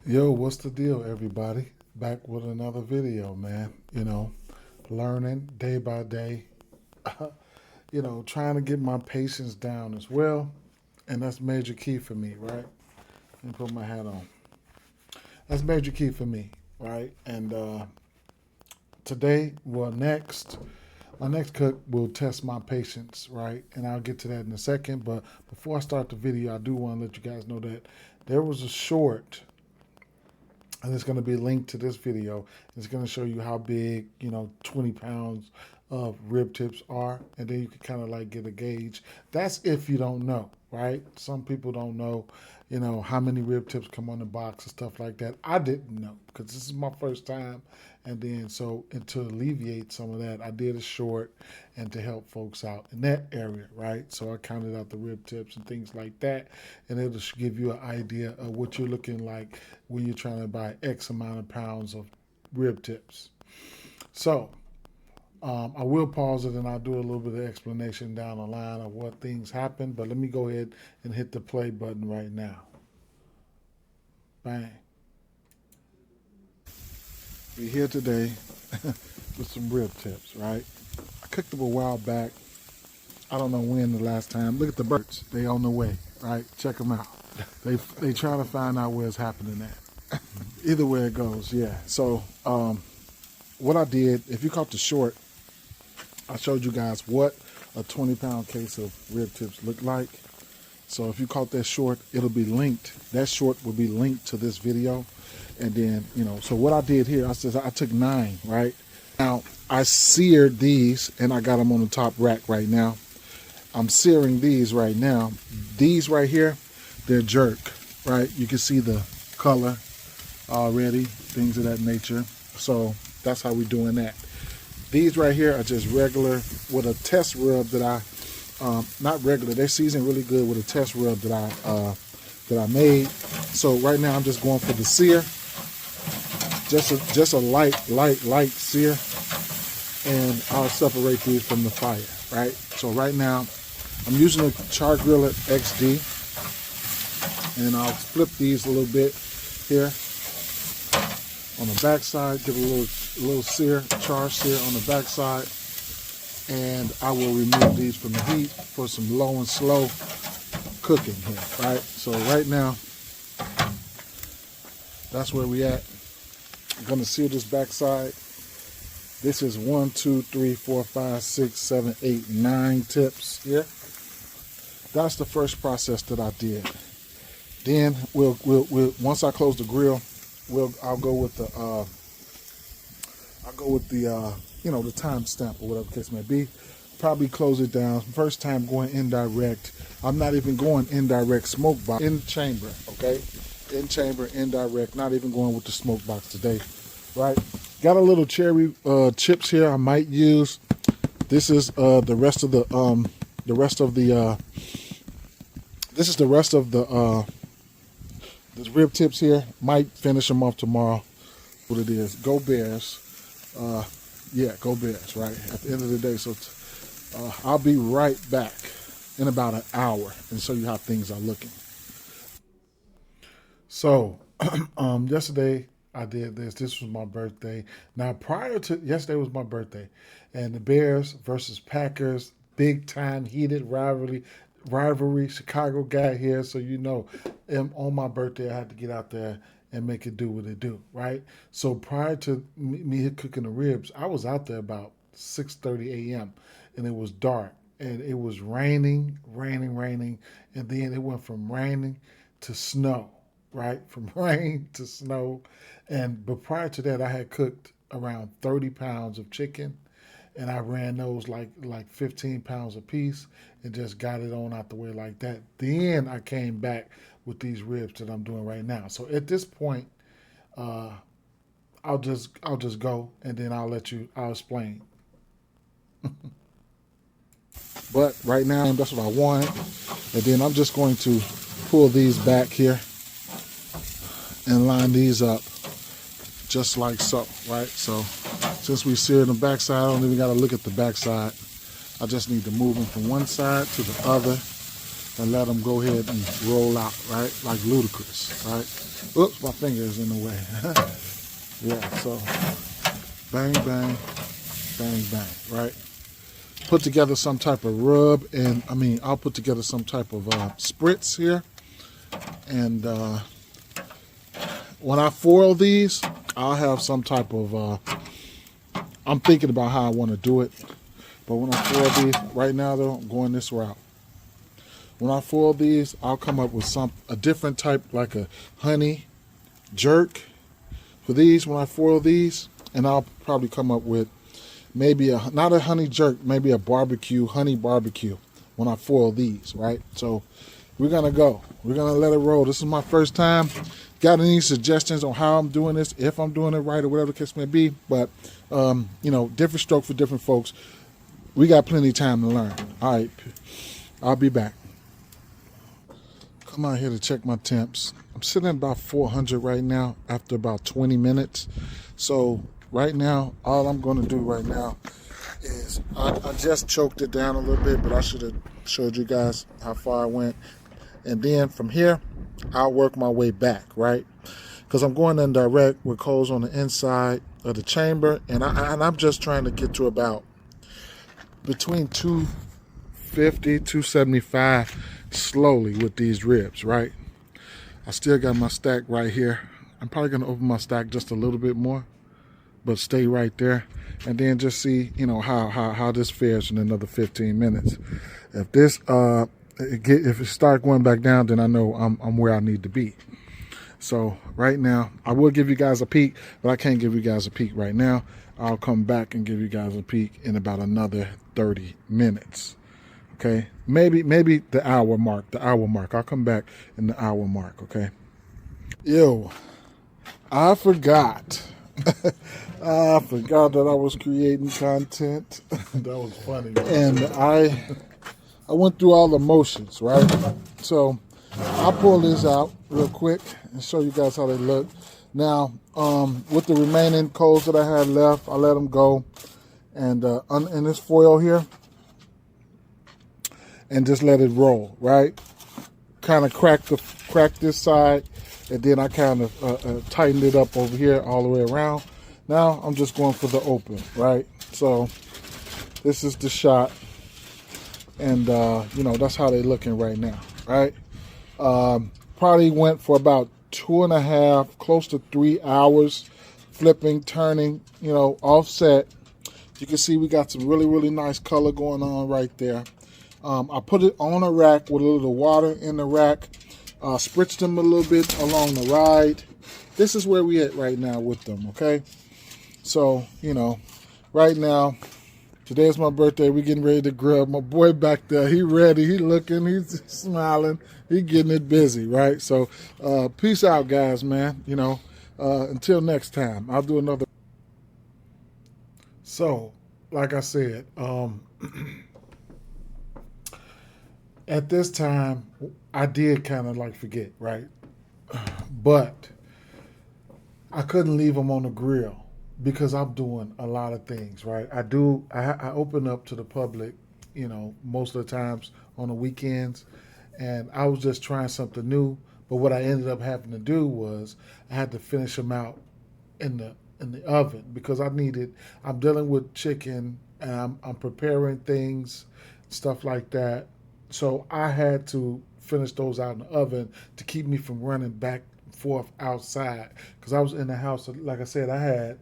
Yo, what's the deal, everybody? Back with another video, man. Learning day by day. Trying to get my patience down as well. And that's major key for me, right? Let me put my hat on. That's major key for me, right? And today, my next cook will test my patience, right? And I'll get to that in a second. But before I start the video, I do want to let you guys know that there was a short and it's going to be linked to this video. It's going to show you how big, 20 pounds of rib tips are, and then you can kind of like get a gauge. That's if you don't know, right? Some people don't know, how many rib tips come on the box and stuff like that. I didn't know because this is my first time, and then and to alleviate some of that, I did a short and to help folks out in that area, right? So I counted out the rib tips and things like that, and it'll give you an idea of what you're looking like when you're trying to buy X amount of pounds of rib tips. So I will pause it and I'll do a little bit of explanation down the line of what things happen, but let me go ahead and hit the play button right now. Bang. We're here today with some rib tips, right? I cooked them a while back. I don't know when the last time. Look at the birds. They on the way, right? Check them out. They try to find out where it's happening at. Either way it goes, yeah. So what I did, if you caught the short, I showed you guys what a 20-pound case of rib tips look like. So if you caught that short, it'll be linked. That short will be linked to this video. And then, so what I did here, I took 9, right? Now, I seared these, and I got them on the top rack right now. I'm searing these right now. These right here, they're jerk, right? You can see the color already, things of that nature. So that's how we're doing that. These right here are just regular with a test rub that not regular, they're seasoned really good with a test rub that I made. So right now I'm just going for the sear. Just a light sear. And I'll separate these from the fire, right? So right now I'm using a Char-Griller XD. And I'll flip these a little bit here on the back side, give a little sear, char sear on the back side, and I will remove these from the heat for some low and slow cooking here, right? So right now, that's where we at. I'm gonna sear this back side. This is 1, 2, 3, 4, 5, 6, 7, 8, 9 tips here. That's the first process that I did. Then we'll once I close the grill, I'll go with the the time stamp or whatever the case may be. Probably close it down. First time going indirect. I'm not even going indirect smoke box. In chamber, okay? In chamber, indirect. Not even going with the smoke box today, right? Got a little cherry chips here I might use. This is the rest of the rib tips here. Might finish them off tomorrow. What it is, go Bears. Yeah, go Bears, right? At the end of the day. So I'll be right back in about an hour and show you how things are looking. So yesterday I did this. This was my birthday. Now prior to yesterday was my birthday, and the Bears versus Packers, big time heated rivalry. Chicago got here, so on my birthday I had to get out there and make it do what it do, right? So prior to me cooking the ribs, I was out there about 6:30 a.m. and it was dark and it was raining, and then it went from raining to snow, right? From rain to snow, but prior to that, I had cooked around 30 pounds of chicken, and I ran those like 15 pounds a piece and just got it on out the way like that. Then I came back with these ribs that I'm doing right now. So at this point, I'll just go and then I'll explain. But right now, that's what I want. And then I'm just going to pull these back here and line these up just like so, right? So since we seared the backside, I don't even got to look at the backside. I just need to move them from one side to the other and let them go ahead and roll out, right? Like Ludacris, right? Oops, my finger is in the way. Yeah, so bang, bang, bang, bang, right? Put together some type of rub, and I'll put together some type of spritz here. And when I foil these, I'll have some type of, I'm thinking about how I want to do it. But when I foil these, right now though, I'm going this route. When I foil these, I'll come up with a different type, like a honey jerk for these when I foil these. And I'll probably come up with maybe not a honey jerk, maybe a honey barbecue when I foil these, right? So we're going to go. We're going to let it roll. This is my first time. Got any suggestions on how I'm doing this, if I'm doing it right or whatever the case may be. But, different stroke for different folks. We got plenty of time to learn. All right. I'll be back. Come out here to check my temps. I'm sitting at about 400 right now after about 20 minutes. So right now, all I'm going to do right now is I just choked it down a little bit, but I should have showed you guys how far I went. And then from here, I'll work my way back, right? Because I'm going in direct with coals on the inside of the chamber, and I'm just trying to get to about between 250, 275 slowly with these ribs, right? I still got my stack right here. I'm probably going to open my stack just a little bit more, but stay right there, and then just see, how this fares in another 15 minutes. If this if it start going back down, then I know I'm where I need to be. So right now, I will give you guys a peek, but I can't give you guys a peek right now. I'll come back and give you guys a peek in about another 30 minutes. Okay, maybe the hour mark. I'll come back in the hour mark. Okay. Yo, I forgot. I forgot that I was creating content. That was funny, man. And I went through all the motions, right? So I'll pull this out real quick and show you guys how they look. Now, with the remaining coals that I had left, I let them go. And in this foil here, and just let it roll, right? Kind of crack this side, and then I kind of tightened it up over here all the way around. Now I'm just going for the open, right? So this is the shot, and that's how they're looking right now, right? Probably went for about 2.5, close to 3 hours, flipping, turning, offset. You can see we got some really, really nice color going on right there. I put it on a rack with a little water in the rack, spritzed them a little bit along the ride. This is where we at right now with them, okay? So, right now, today's my birthday. We getting ready to grill. My boy back there, he ready, he looking, he's smiling, he getting it busy, right? So, peace out, guys, man. Until next time, I'll do another. So, like I said, at this time, I did kind of like forget, right? But I couldn't leave them on the grill because I'm doing a lot of things, right? I open up to the public, most of the times on the weekends, and I was just trying something new. But what I ended up having to do was I had to finish them out in the oven because I'm dealing with chicken and I'm preparing things, stuff like that. So I had to finish those out in the oven to keep me from running back and forth outside because I was in the house. Like I said, I had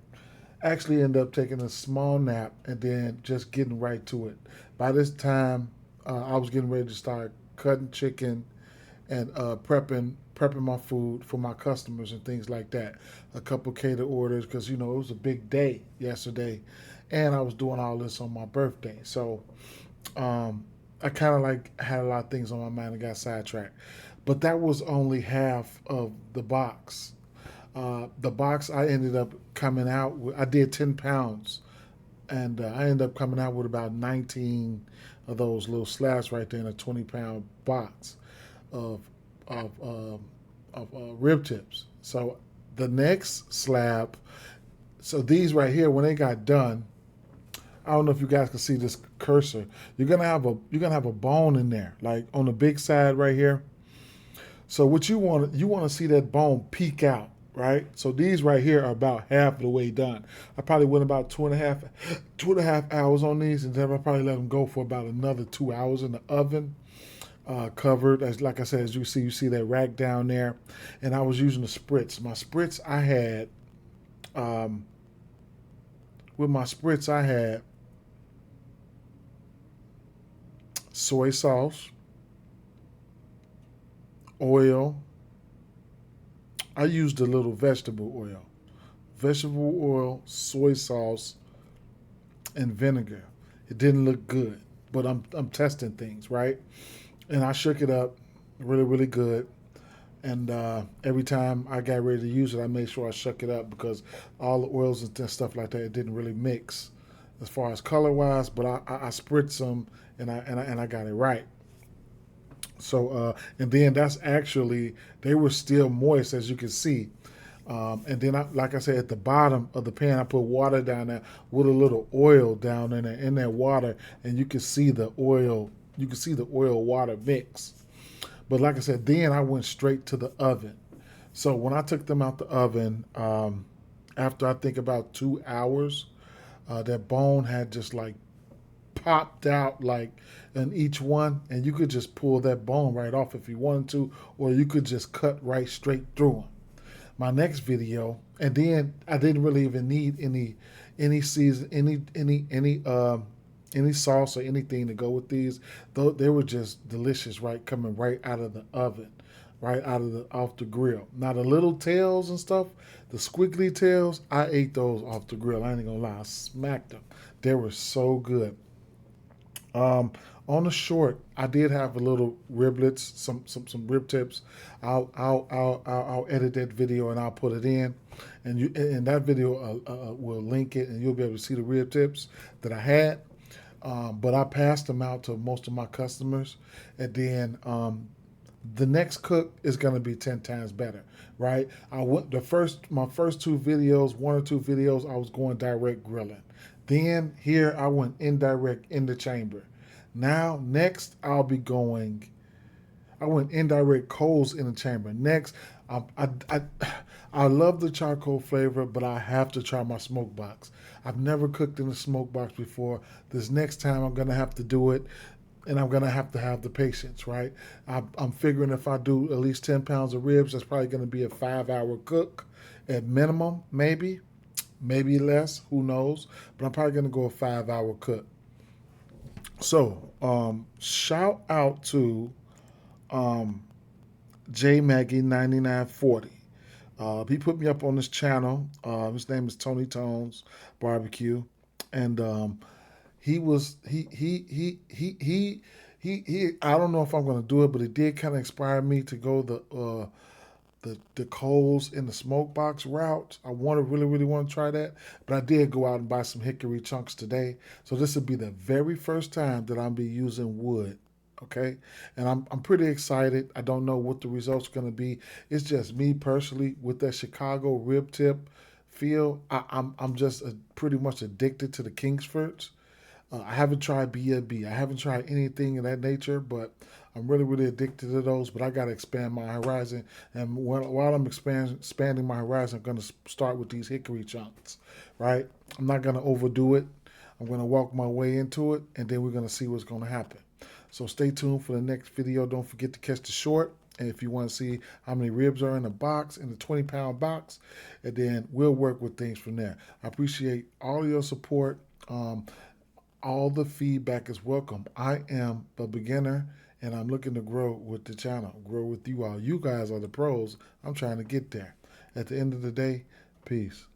actually ended up taking a small nap and then just getting right to it. By this time, I was getting ready to start cutting chicken and prepping my food for my customers and things like that. A couple cater orders because it was a big day yesterday, and I was doing all this on my birthday. So I kind of had a lot of things on my mind and got sidetracked. But that was only half of the box. The box I ended up coming out with, I did 10 pounds, and I ended up coming out with about 19 of those little slabs right there in a 20-pound box of rib tips. So the next slab, so these right here, when they got done, I don't know if you guys can see this cursor. You're gonna have a bone in there, like on the big side right here. So what you want to see that bone peek out, right? So these right here are about half of the way done. I probably went about 2.5 hours on these, and then I probably let them go for about another 2 hours in the oven, covered. As like I said, as you see that rack down there, and I was using the spritz. My spritz I had, um, with my spritz I had soy sauce, oil. I used a little vegetable oil, soy sauce, and vinegar. It didn't look good, but I'm testing things, right? And I shook it up, really really good. And every time I got ready to use it, I made sure I shook it up because all the oils and stuff like that, it didn't really mix as far as color wise. But I spritzed some and I got it right. So and then that's actually they were still moist as you can see. And then, like I said, at the bottom of the pan, I put water down there with a little oil down in that water, and you can see the oil. You can see the oil water mix. But like I said, then I went straight to the oven. So when I took them out the oven, after I think about 2 hours, that bone had just like popped out like in each one, and you could just pull that bone right off if you wanted to, or you could just cut right straight through them. My next video, and then I didn't really even need any season, any sauce or anything to go with these. Though they were just delicious, right, coming right out of the oven, right out of the off the grill. Now the little tails and stuff, the squiggly tails, I ate those off the grill. I ain't gonna lie, I smacked them. They were so good. Um, on the short, I did have a little riblets, some rib tips. I'll edit that video and I'll put it in, and you in that video will link it, and you'll be able to see the rib tips that I had. But I passed them out to most of my customers, and then the next cook is going to be 10 times better, right? I went my first two videos, one or two videos, I was going direct grilling. Then here I went indirect in the chamber. Now next I'll be going. I went indirect coals in the chamber. Next, I I love the charcoal flavor, but I have to try my smoke box. I've never cooked in a smoke box before. This next time I'm gonna have to do it, and I'm gonna have to have the patience, right? I'm figuring if I do at least 10 pounds of ribs, that's probably gonna be a 5 hour cook at minimum, maybe less, who knows? But I'm probably gonna go a 5 hour cook. So shout out to um, J Maggie 9940. He put me up on this channel. His name is Tony Tones Barbecue, and he was he. I don't know if I'm going to do it, but it did kind of inspire me to go the coals in the smoke box route. I want to really want to try that, but I did go out and buy some hickory chunks today. So this will be the very first time that I'll be using wood. Okay, and I'm pretty excited. I don't know what the results are going to be. It's just me personally with that Chicago rib tip feel. I'm just pretty much addicted to the Kingsfords. I haven't tried B&B. I haven't tried anything of that nature, but I'm really addicted to those. But I got to expand my horizon, and while I'm expanding my horizon, I'm going to start with these hickory chunks. Right? I'm not going to overdo it. I'm going to walk my way into it, and then we're going to see what's going to happen. So stay tuned for the next video. Don't forget to catch the short. And if you want to see how many ribs are in the box, in the 20-pound box, and then we'll work with things from there. I appreciate all your support. All the feedback is welcome. I am a beginner, and I'm looking to grow with the channel, grow with you all. You guys are the pros. I'm trying to get there. At the end of the day, peace.